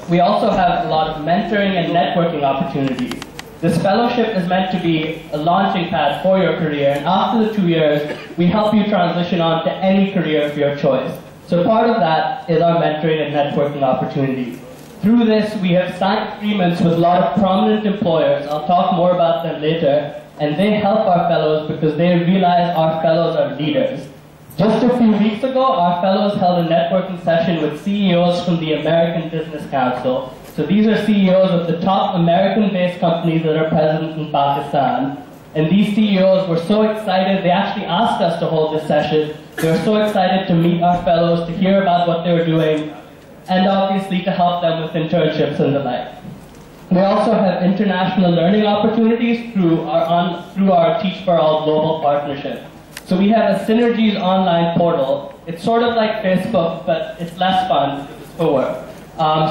We also have a lot of mentoring and networking opportunities. This fellowship is meant to be a launching pad for your career, and after the 2 years, we help you transition on to any career of your choice. So part of that is our mentoring and networking opportunities. Through this, we have signed agreements with a lot of prominent employers. I'll talk more about them later, and they help our fellows because they realize our fellows are leaders. Just a few weeks ago, our fellows held a networking session with CEOs from the American Business Council. So these are CEOs of the top American-based companies that are present in Pakistan. And these CEOs were so excited, they actually asked us to hold this session. They were so excited to meet our fellows, to hear about what they were doing, and obviously to help them with internships and the like. We also have international learning opportunities through our Teach for All global partnership. So we have a Synergies online portal. It's sort of like Facebook, but it's less fun because it's for work.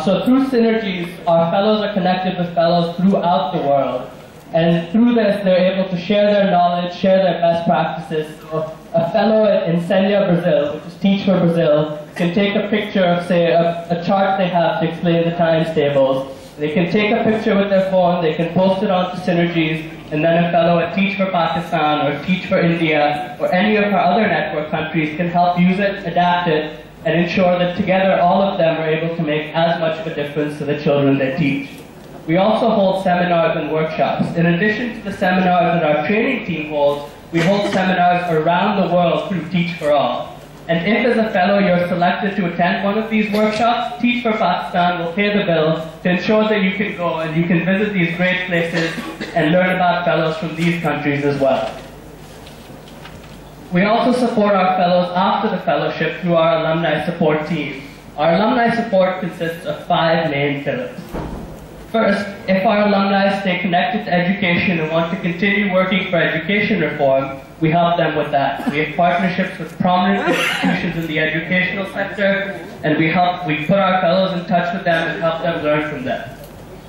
So through Synergies, our fellows are connected with fellows throughout the world. And through this, they're able to share their knowledge, share their best practices. So a fellow in Ensenya, Brazil, which is Teach for Brazil, can take a picture of, say, a chart they have to explain the times tables. They can take a picture with their phone, they can post it onto Synergies, and then a fellow at Teach for Pakistan or Teach for India or any of our other network countries can help use it, adapt it, and ensure that together all of them are able to make as much of a difference to the children they teach. We also hold seminars and workshops. In addition to the seminars that our training team holds, we hold seminars around the world through Teach for All. And if as a fellow you're selected to attend one of these workshops, Teach for Pakistan will pay the bill to ensure that you can go and you can visit these great places and learn about fellows from these countries as well. We also support our fellows after the fellowship through our alumni support team. Our alumni support consists of 5 main pillars. First, if our alumni stay connected to education and want to continue working for education reform, we help them with that. We have partnerships with prominent institutions in the educational sector, and we put our fellows in touch with them and help them learn from them.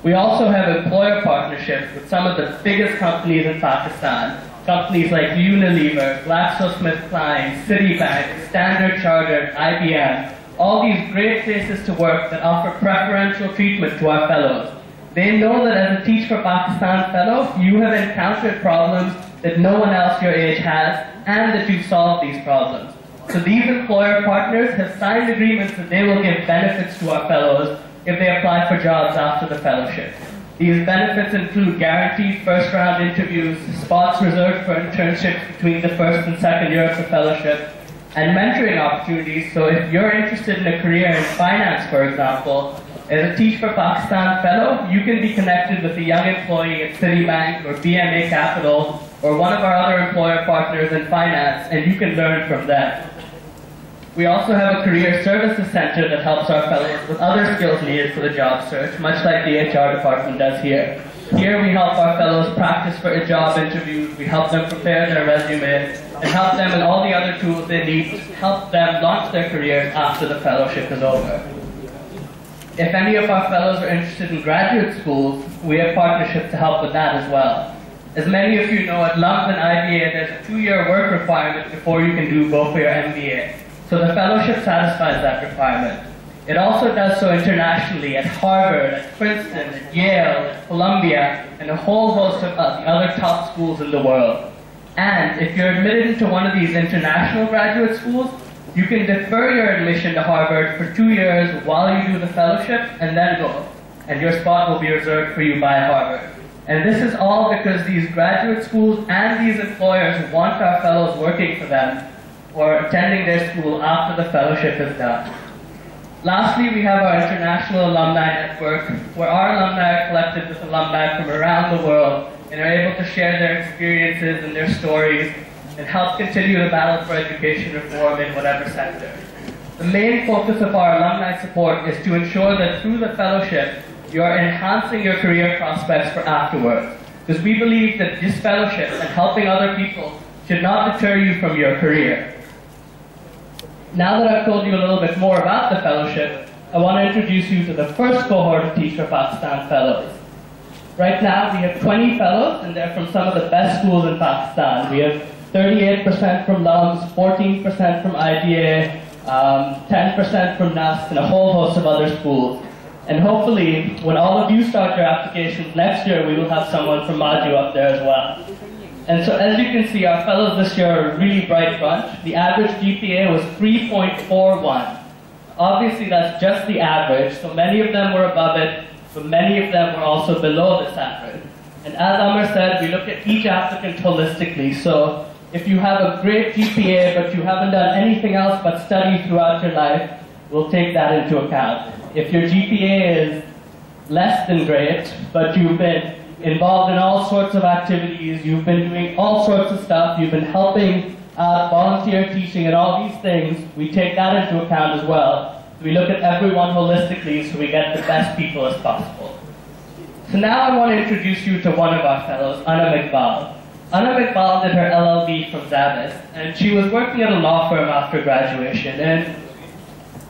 We also have employer partnerships with some of the biggest companies in Pakistan. Companies like Unilever, GlaxoSmithKline, Citibank, Standard Chartered, IBM, all these great places to work that offer preferential treatment to our fellows. They know that as a Teach for Pakistan fellow, you have encountered problems that no one else your age has, and that you've solved these problems. So these employer partners have signed agreements that they will give benefits to our fellows if they apply for jobs after the fellowship. These benefits include guaranteed first-round interviews, spots reserved for internships between the first and second year of the fellowship, and mentoring opportunities. So if you're interested in a career in finance, for example, as a Teach for Pakistan fellow, you can be connected with a young employee at Citibank or BMA Capital or one of our other employer partners in finance, and you can learn from them. We also have a career services center that helps our fellows with other skills needed for the job search, much like the HR department does here. Here we help our fellows practice for job interviews, we help them prepare their resume, and help them with all the other tools they need to help them launch their careers after the fellowship is over. If any of our fellows are interested in graduate schools, we have partnerships to help with that as well. As many of you know, at LUMS and IBA, there's a 2-year work requirement before you can go for your MBA. So the fellowship satisfies that requirement. It also does so internationally at Harvard, at Princeton, at Yale, at Columbia, and a whole host of the other top schools in the world. And if you're admitted into one of these international graduate schools, you can defer your admission to Harvard for 2 years while you do the fellowship and then go. And your spot will be reserved for you by Harvard. And this is all because these graduate schools and these employers want our fellows working for them or attending their school after the fellowship is done. Lastly, we have our international alumni network, where our alumni are collected with alumni from around the world and are able to share their experiences and their stories and help continue the battle for education reform in whatever sector. The main focus of our alumni support is to ensure that through the fellowship, you are enhancing your career prospects for afterwards. Because we believe that this fellowship and helping other people should not deter you from your career. Now that I've told you a little bit more about the fellowship, I want to introduce you to the first cohort of Teach for Pakistan fellows. Right now, we have 20 fellows, and they're from some of the best schools in Pakistan. We have 38% from LUMS, 14% from IBA, 10% from NUST, and a whole host of other schools. And hopefully, when all of you start your applications next year, we will have someone from Maju up there as well. And so as you can see, our fellows this year are a really bright bunch. The average GPA was 3.41. Obviously, that's just the average, so many of them were above it, but many of them were also below this average. And as Amr said, we look at each applicant holistically. So if you have a great GPA, but you haven't done anything else but study throughout your life, we'll take that into account. If your GPA is less than great, but you've been involved in all sorts of activities, you've been doing all sorts of stuff, you've been helping out, volunteer teaching and all these things, we take that into account as well. We look at everyone holistically so we get the best people as possible. So now I want to introduce you to one of our fellows, Anam Iqbal. Anam Iqbal did her LLB from Zabas, and she was working at a law firm after graduation. And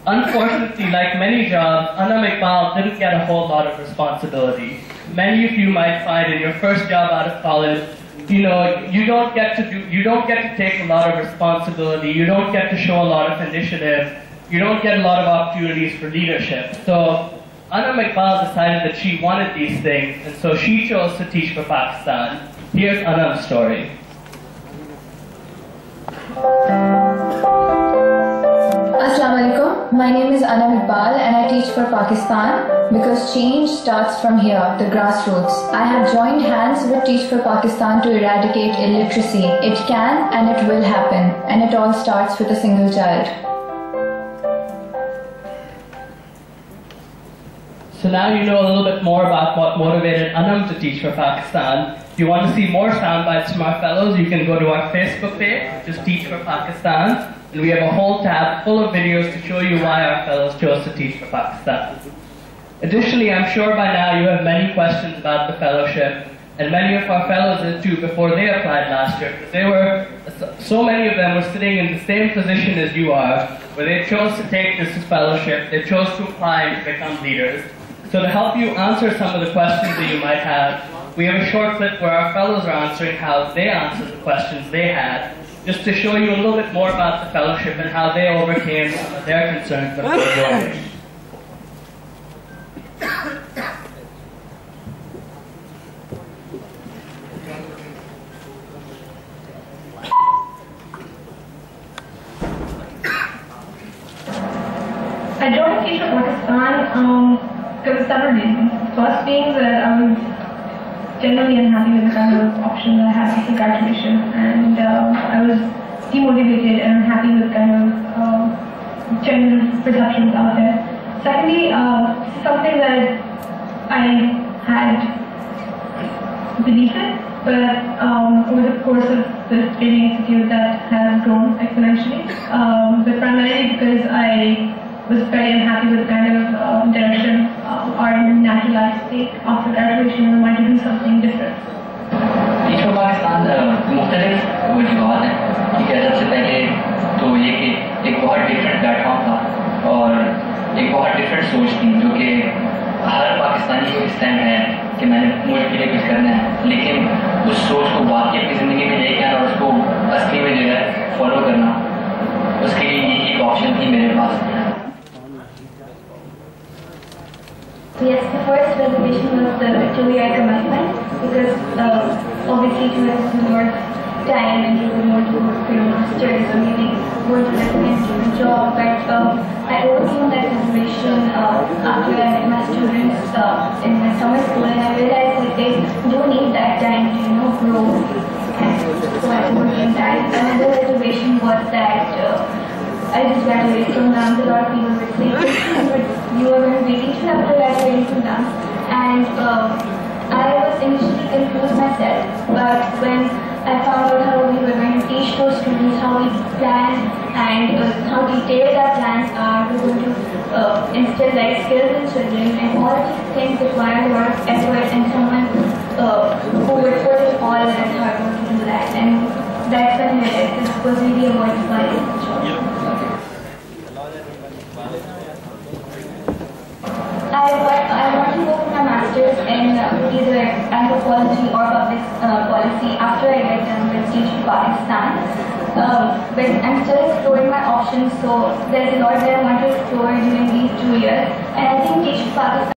unfortunately, like many jobs, Anam Iqbal didn't get a whole lot of responsibility. Many of you might find in your first job out of college, you don't get to take a lot of responsibility, you don't get to show a lot of initiative, you don't get a lot of opportunities for leadership. So Anam Iqbal decided that she wanted these things, and so she chose to teach for Pakistan. Here's Anam's story. Assalamu alaikum. My name is Anam Iqbal and I teach for Pakistan because change starts from here, the grassroots. I have joined hands with Teach for Pakistan to eradicate illiteracy. It can and it will happen, and it all starts with a single child. So now you know a little bit more about what motivated Anam to teach for Pakistan. If you want to see more sound bites from our fellows, you can go to our Facebook page, just Teach for Pakistan, and we have a whole tab full of videos to show you why our fellows chose to teach for Pakistan. Additionally, I'm sure by now you have many questions about the fellowship, and many of our fellows did too before they applied last year. So many of them were sitting in the same position as you are, where they chose to take this fellowship, they chose to apply and to become leaders. So to help you answer some of the questions that you might have, we have a short clip where our fellows are answering how they answered the questions they had, just to show you a little bit more about the fellowship and how they overcame some of their concerns before joining. I joined Teach for Pakistan because of several reasons. First being that I was generally unhappy with the kind of options I had after graduation, and I was demotivated and unhappy with kind of general perceptions out there. Secondly, something that I had belief in, but over the course of this training institute that has grown exponentially, but primarily because I was very unhappy with the kind of direction our natural lives take after graduation, and I wanted to do something different. Teach for Pakistan मुख्तलिफ वजूहात हैं कि सबसे पहले तो ये कि एक बहुत डिफरेंट प्लेटफॉर्म था और एक बहुत डिफरेंट सोच थी जो कि हर पाकिस्तानी को इस टाइम है कि मैंने मुल्क के लिए कुछ करना है, लेकिन उस सोच को वाकई अपनी ज़िंदगी में लेकर आना और उसको असली में जो है फॉलो करना, उसके लिए यही एक ऑप्शन थी मेरे पास. Yes, the first reservation was the 2-year commitment because obviously 2 years is more time and you would want to work for your masters or maybe go to a job, but I overcame that reservation after I met my students in my summer school, and I realized that they do need that time to grow, and so I overcame that. Another reservation was that I just graduated from dance. A lot of people would say, but you are going to be teaching after graduating from dance. And I was initially confused myself, but when I found out how we were going to teach those students, how we plan and how detailed our plans are, we're going to instill life skills in children, and all these things require a lot of effort and someone who would put it all in his hard work into that. And that's when I realized this was really a worthwhile job. I want to go for my master's in either anthropology or public policy after I get done with Teach for Pakistan. but I'm still exploring my options, so there's a lot that I want to explore during these 2 years. And I think Teach Pakistan